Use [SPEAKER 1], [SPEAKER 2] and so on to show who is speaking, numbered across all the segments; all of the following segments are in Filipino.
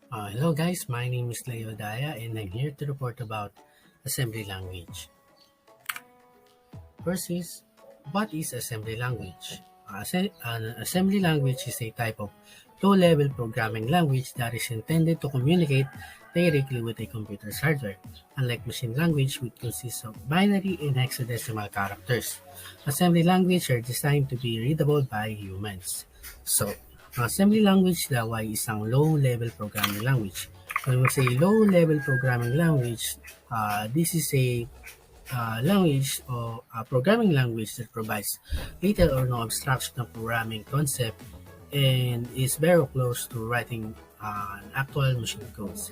[SPEAKER 1] Hello guys, my name is Leo Odaya and I'm here to report about assembly language. First is, what is assembly language? An assembly language is a type of low-level programming language that is intended to communicate directly with a computer's hardware. Unlike machine language, which consists of binary and hexadecimal characters, assembly language are designed to be readable by humans. So, ang assembly language daw ay isang low-level programming language. When we say low-level programming language, this is a language or a programming language that provides little or no abstraction of programming concept and is very close to writing actual machine codes.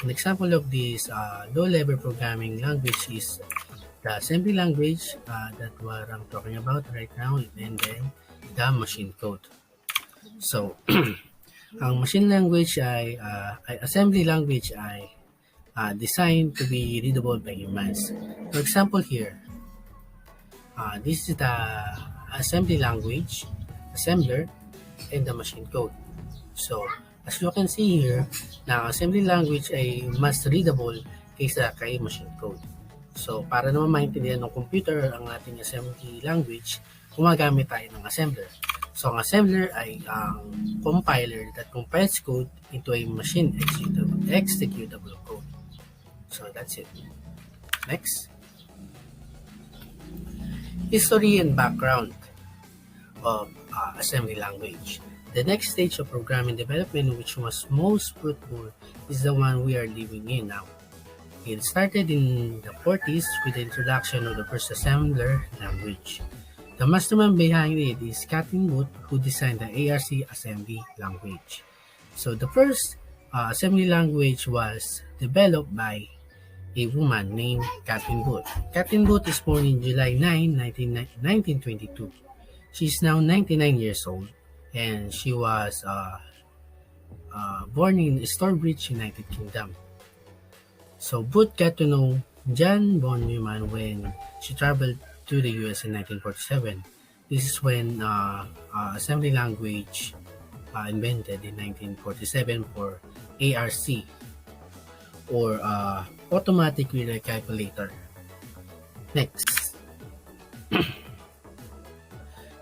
[SPEAKER 1] An example of this low-level programming language is the assembly language that what I'm talking about right now, and then the machine code. So, ang machine language ay assembly language ay designed to be readable by humans. For example here, this is the assembly language, assembler, and the machine code. So, as you can see here, na assembly language ay mas readable kaysa kay machine code. So, para naman maintindihan ng computer ang ating assembly language, gumagamit tayo ng assembler. So, ang assembler ay ang compiler that compiles code into a machine executable code. So, that's it. Next. History and background of assembly language. The next stage of programming development, which was most fruitful, is the one we are living in now. It started in the 40s with the introduction of the first assembler language. The mastermind behind it is Catherine Booth, who designed the ARC assembly language. So the first assembly language was developed by a woman named Catherine Booth. Catherine Booth is born in July 9, 1922. She is now 99 years old, and she was born in Stourbridge, United Kingdom. So Booth got to know John von Neumann when she traveled to the US in 1947. This is when assembly language invented in 1947 for ARC, or automatic relay calculator. Next.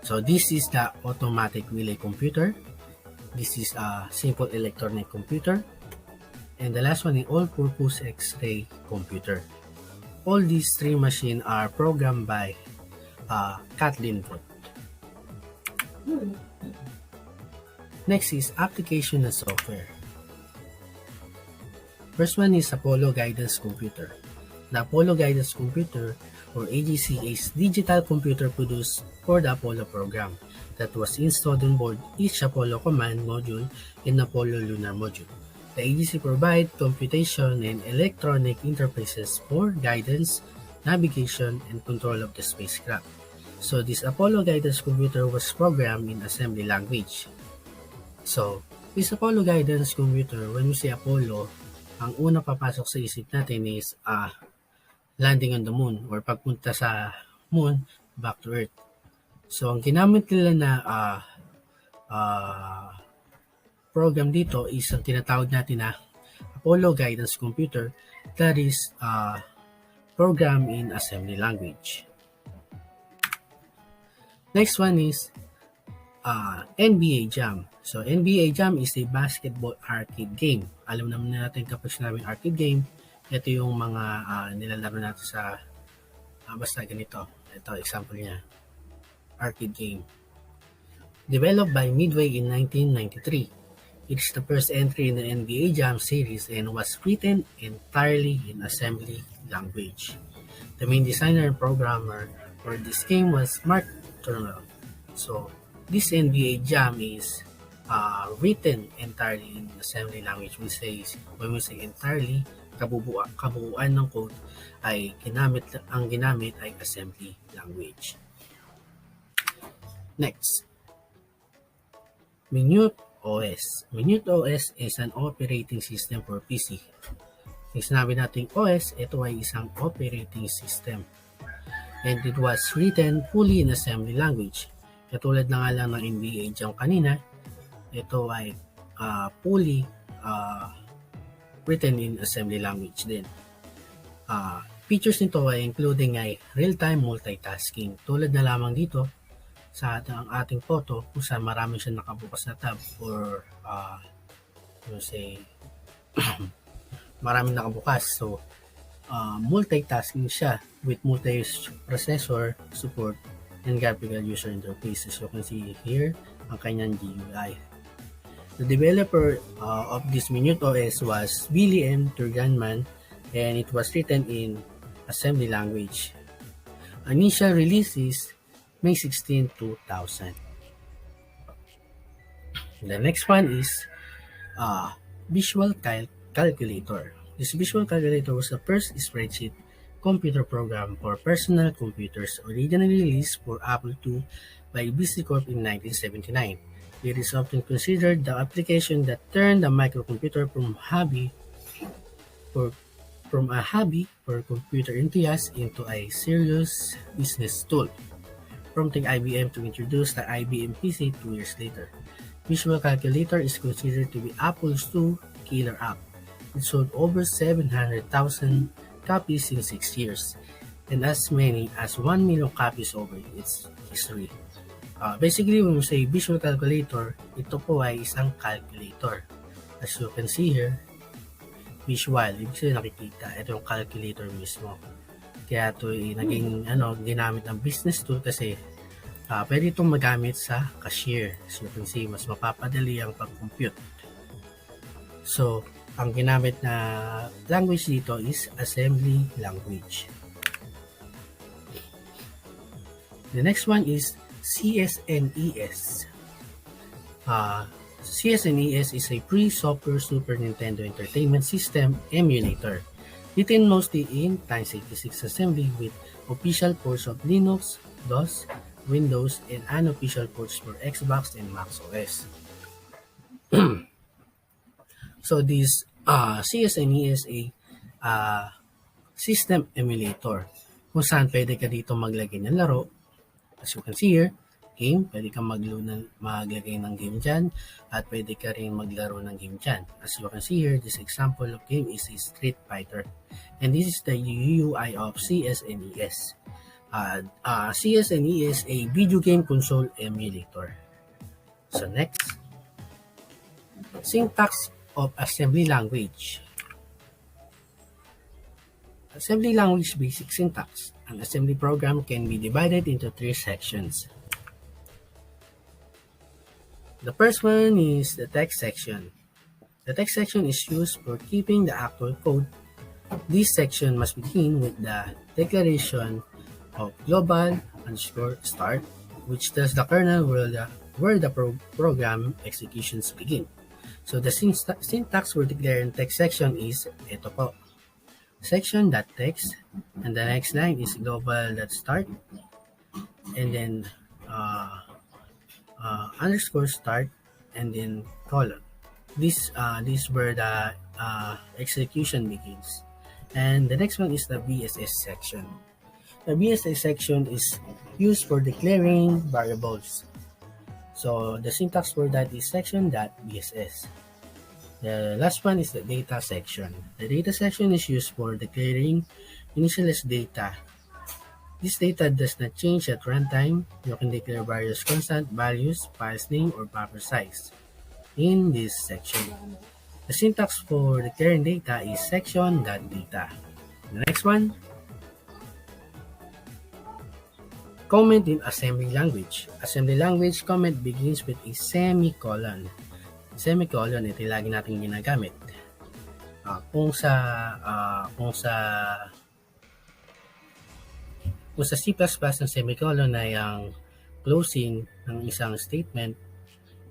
[SPEAKER 1] So this is the automatic relay computer. This is a simple electronic computer. And the last one is all-purpose X-ray computer. All these three machines are programmed by Kathleen Booth. Next is application and software. First one is Apollo Guidance Computer. The Apollo Guidance Computer, or AGC, is digital computer produced for the Apollo program that was installed on board each Apollo command module and Apollo lunar module. The AGC provides computation and electronic interfaces for guidance, navigation, and control of the spacecraft. So this Apollo Guidance Computer was programmed in assembly language. So, this Apollo Guidance Computer, when we say Apollo, ang una papasok sa isip natin is landing on the moon or pagpunta sa moon back to Earth. So, ang ginamit nila na program dito is ang tinatawag natin na Apollo Guidance Computer that is programmed in assembly language. Next one is NBA Jam. So, NBA Jam is a basketball arcade game. Alam naman natin kapag sinabing arcade game, ito yung mga nilalaro natin sa basta ganito. Ito, example niya. Arcade game. Developed by Midway in 1993. It is the first entry in the NBA Jam series and was written entirely in assembly language. The main designer and programmer for this game was Mark Turner. So, this NBA Jam is written entirely in assembly language. When we say entirely, kabuuan ng code ay ginamit ay assembly language. Next, Minute OS. Minute OS is an operating system for PC. Kung sinabi natin OS, ito ay isang operating system. And it was written fully in assembly language. Katulad na nga lang ng NBA Jam kanina, ito ay fully written in assembly language din. Features nito ay including ay real-time multitasking. Tulad na lamang dito sa ating photo kung saan marami siyang nakabukas na tab or say maraming nakabukas. So, multitasking siya with multi-processor support and graphical user interface. As you can see here, ang kanyang GUI. The developer of this Minute OS was Billy M. Turganman, and it was written in assembly language. Initial release is May 16, 2000. The next one is Visual Calculator. This Visual Calculator was the first spreadsheet computer program for personal computers, originally released for Apple II by BC Corp in 1979. It is often considered the application that turned the microcomputer from a hobby for computer enthusiasts into a serious business tool, prompting IBM to introduce the IBM PC 2 years later. Visual Calculator is considered to be Apple's II killer app. It sold over 700,000 copies in 6 years, and as many as 1 million copies over its history. Basically, when we say Visual Calculator, ito po ay isang calculator. As you can see here, visual, ibig sabihin nakikita, ito yung calculator mismo. Kaya ito ay naging ginamit ng business tool kasi pwede itong magamit sa cashier. As you can see, mas mapapadali ang pag-compute. So, ang ginamit na language dito is assembly language. The next one is CSNES. CSNES is a free software Super Nintendo Entertainment System emulator, written mostly in x86 assembly with official ports of Linux, DOS, Windows, and unofficial ports for Xbox and Mac OS. So this CSNE is a system emulator kung saan pwede ka dito maglagay ng laro. As you can see here, game, pwede kang maglagay ng game dyan at pwede ka rin maglaro ng game dyan. As you can see here, this example of game is a Street Fighter, and this is the UI of CSNES. CSNE is a video game console emulator. So next, syntax of assembly language. Assembly language basic syntax. An assembly program can be divided into 3 sections. The first one is the text section. The text section is used for keeping the actual code. This section must begin with the declaration of global _start, which tells the kernel where the program executions begin. So the syntax for declaring text section is ito po. Section.text, and the next line is global.start, and then _start, and then colon. This where the execution begins. And the next one is the BSS section. The BSS section is used for declaring variables. So the syntax for that is section.bss. The last one is the data section. The data section is used for declaring initialized data. This data does not change at runtime. You can declare various constant values, files name, or buffer size in this section. The syntax for declaring data is section.data. The next one, comment in assembly language. Assembly language comment begins with a semicolon. Semicolon, ito lagi natin ginagamit. Kung sa C++ ang semicolon ay ang closing ng isang statement,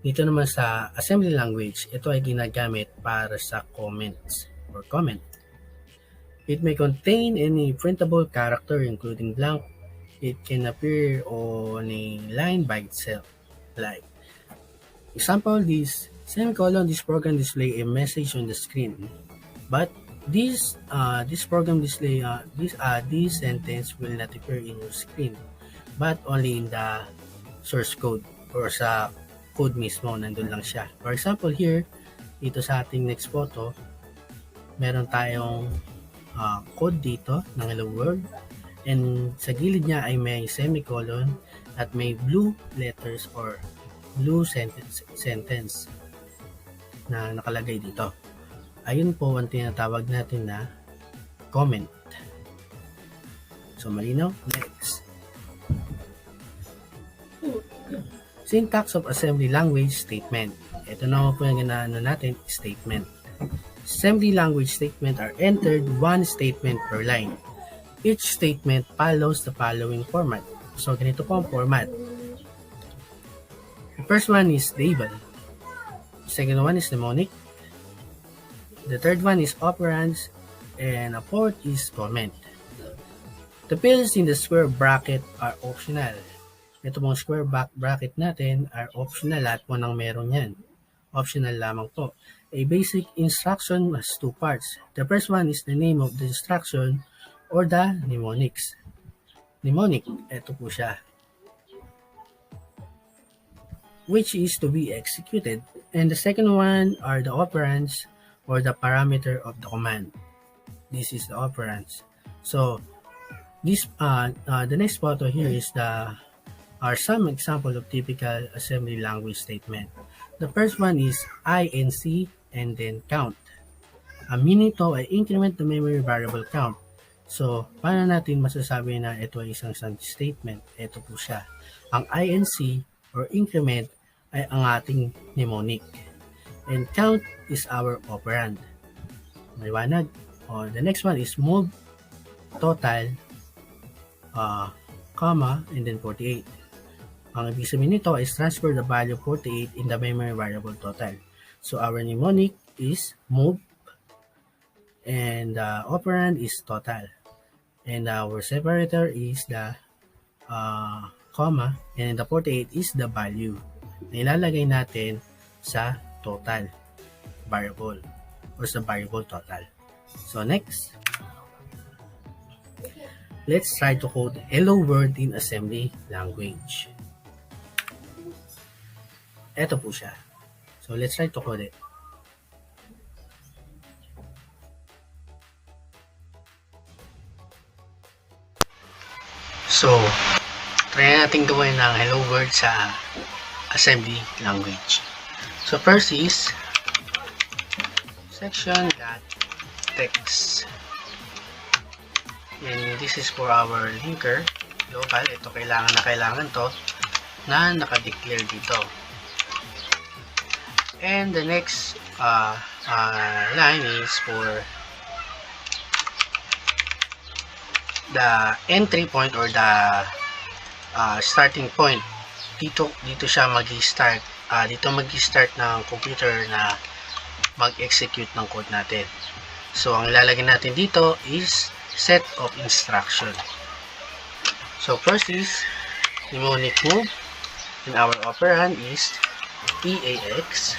[SPEAKER 1] dito naman sa assembly language, ito ay ginagamit para sa comments or comment. It may contain any printable character including blank. It can appear on a line by itself. Like example, this semicolon, this program display a message on the screen, but this program display this sentence will not appear in your screen, but only in the source code or sa code mismo, nandun lang siya. For example here, dito sa ating next photo, meron tayong code dito ng hello world, and sa gilid niya ay may semicolon at may blue letters or blue sentence na nakalagay dito. Ayun po ang tinatawag natin na comment. So malinaw? Next. Syntax of assembly language statement. Ito naman po yung ginaano natin, statement. Assembly language statement are entered one statement per line. Each statement follows the following format. So ganito po ang format. The first one is label. The second one is mnemonic. The third one is operands. And a fourth is comment. The fields in the square bracket are optional. Ito pong square bracket natin are optional, lahat po ng meron yan. Optional lamang po. A basic instruction has two parts. The first one is the name of the instruction or the mnemonics. Mnemonic, ito po siya. Which is to be executed. And the second one are the operands or the parameter of the command. This is the operands. So, this the next photo here is are some example of typical assembly language statement. The first one is inc and then count. Meaning to ay increment the memory variable count. So, paano natin masasabi na ito ay isang statement? Ito po siya. Ang inc or increment ay ang ating mnemonic. And count is our operand. Maliwanag? The next one is move total, comma, and then 48. Ang ibig sabihin nito is transfer the value 48 in the memory variable total. So our mnemonic is move and the operand is total. And our separator is the comma, and the 48 is the value na ilalagay natin sa total variable or sa variable total. So next, let's try to code hello world in assembly language. Ito po siya. So let's try to code it. So, try natin gawin ng hello world sa assembly language. So first is section.text. And this is for our linker local. Ito kailangan to na naka-declare dito. And the next line is for the entry point or the starting point. Dito siya magi-start. Dito magi-start ng computer na mag-execute ng code natin. So ang ilalagay natin dito is set of instruction. So first is mnemonic move, and our operand is EAX.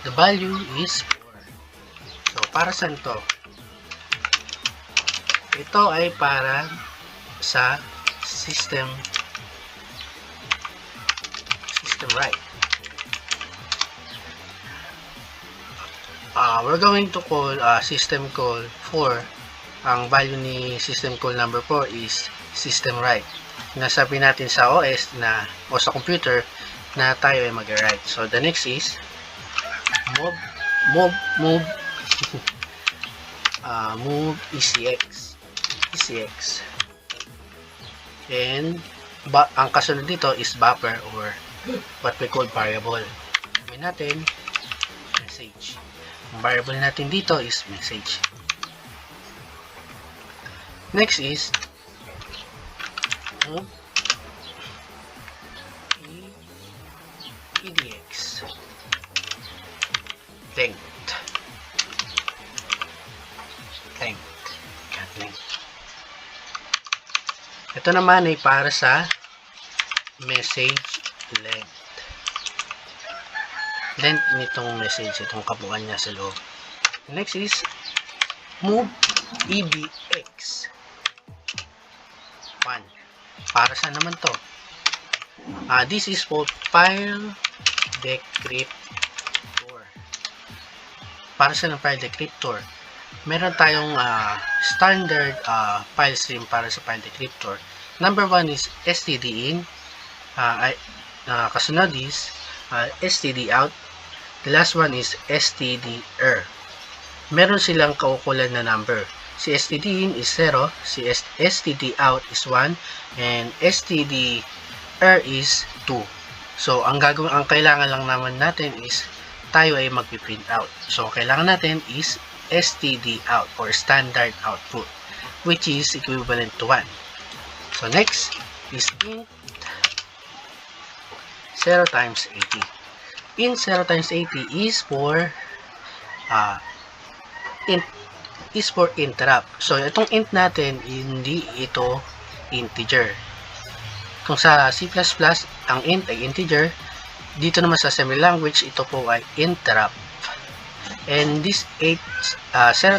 [SPEAKER 1] The value is 4. So para saan to? Ito ay para sa system right. We're going to call system call 4. Ang value ni system call number 4 is system right. Nasabi natin sa OS na o sa computer na tayo ay mag-write. So the next is move move ECX. And ang kasunod dito is buffer or what we call variable. Sabihin natin message. Ang variable natin dito is message. Next is move EDX length. Ito naman ay para sa message length nitong message, itong kabuuan niya sa loob. Next is move EBX 1. Para saan naman to? This is for file decryptor. Para saan ang file decryptor? meron tayong standard file stream para sa file descriptor. Number 1 is stdin, kasunod is stdout, the last one is stdr. Meron silang kaukulan na number. Si stdin is 0, si stdout is 1, and stdr is 2. So, ang kailangan lang naman natin is tayo ay magpi-print out. So, kailangan natin is stdout or standard output, which is equivalent to 1. So, next is int 0 times 80. Int 0 times 80 is for interrupt. So, itong int natin, hindi ito integer. Kung sa C++, ang int ay integer, dito naman sa assembly language, ito po ay interrupt. And this 0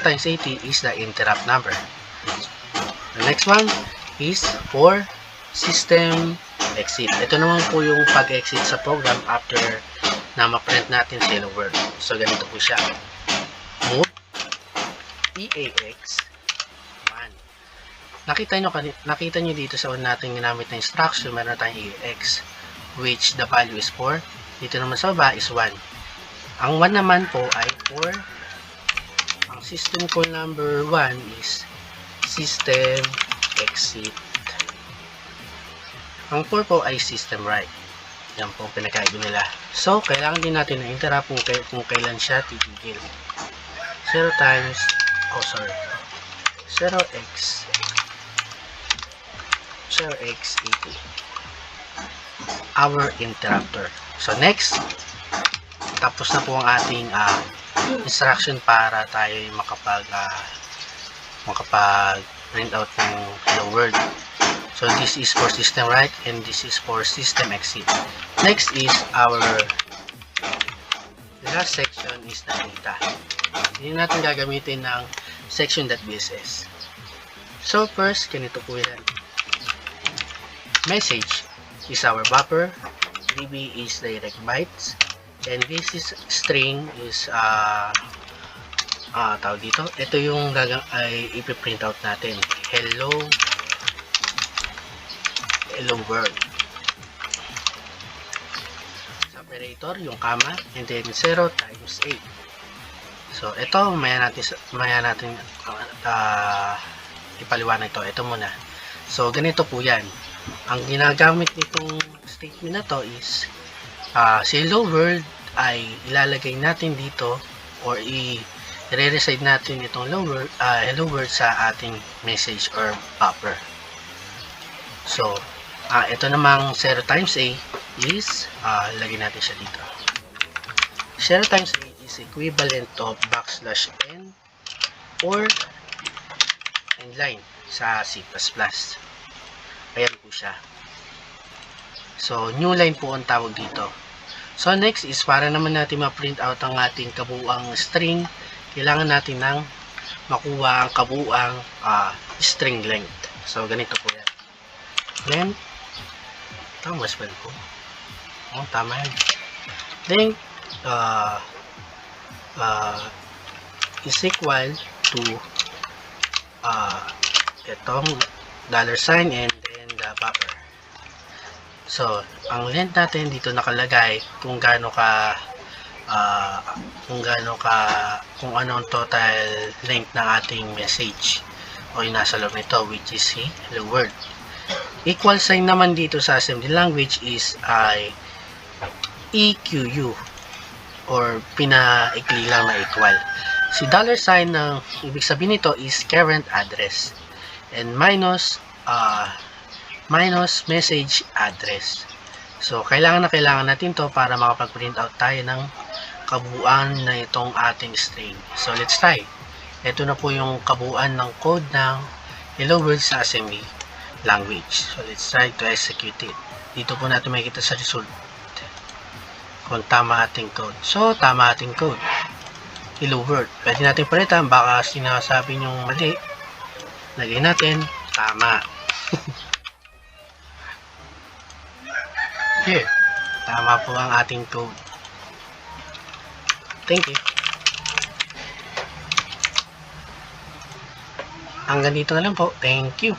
[SPEAKER 1] times 80 is the interrupt number. The next one is for system exit. Ito naman po yung pag-exit sa program after na ma-print natin sa hello world. So, ganito po siya. Move EAX 1. Nakita nyo dito sa una natin ginamit na instruction, meron tayong EAX, which the value is 4. Dito naman sa baba is 1. Ang 1 naman po ay 4. Ang system call number 1 is system exit. Ang 4 po ay system write. Yan po pinakaiba nila. So, kailangan din natin na interrupt kung kailan siya titigil. 0 times 0x 80, our interrupter. So, next, tapos na po ang ating instruction para tayo makapag-print out ng hello world. So, this is for system write and this is for system exit. Next is the last section is the data. Hindi natin gagamitin ng section.bss. So, first, ganito po yan. Message is our buffer, db is direct bytes, and this is string is tawag dito. Ito yung ay ipiprint out natin. Hello world. Separator, yung comma, and then 0 times 8. So, ito, maya natin ipaliwanag ito. Ito muna. So, ganito po yan. Ang ginagamit nitong statement na to is si hello world ay ilalagay natin dito or i-re-reside natin itong hello world sa ating message or buffer. So, ito namang 0 times a is lagay natin siya dito. 0 times a is equivalent of \n or endline sa C++. Ayan po siya. So, new line po ang tawag dito. So, next is para naman natin ma-print out ang ating kabuuang string, kailangan natin ng makuha ang kabuuang string length. So, ganito po yan. Length, tama spell ko. Tama yan. Length is equal to itong $sign and then the buffer. So, ang length natin dito nakalagay kung kung ano ang total length ng ating message o yung nasa loob nito, which is hello world. Equal sign naman dito sa assembly language is EQU or pinaikli lang na equal. Si $sign ng ibig sabihin nito is current address and minus message address. So, kailangan natin to para makapag-print out tayo ng kabuuan na itong ating string. So, let's try. Ito na po yung kabuuan ng code ng hello world sa assembly language. So, let's try to execute it. Dito po natin makikita sa result kung tama ating code. So, tama ating code. Hello world. Pwede natin palitan. Baka sinasabi nyong mali. Lagay natin. Tama. Here. Tama po ang ating code. Thank you. Hanggang dito na lang po. Thank you.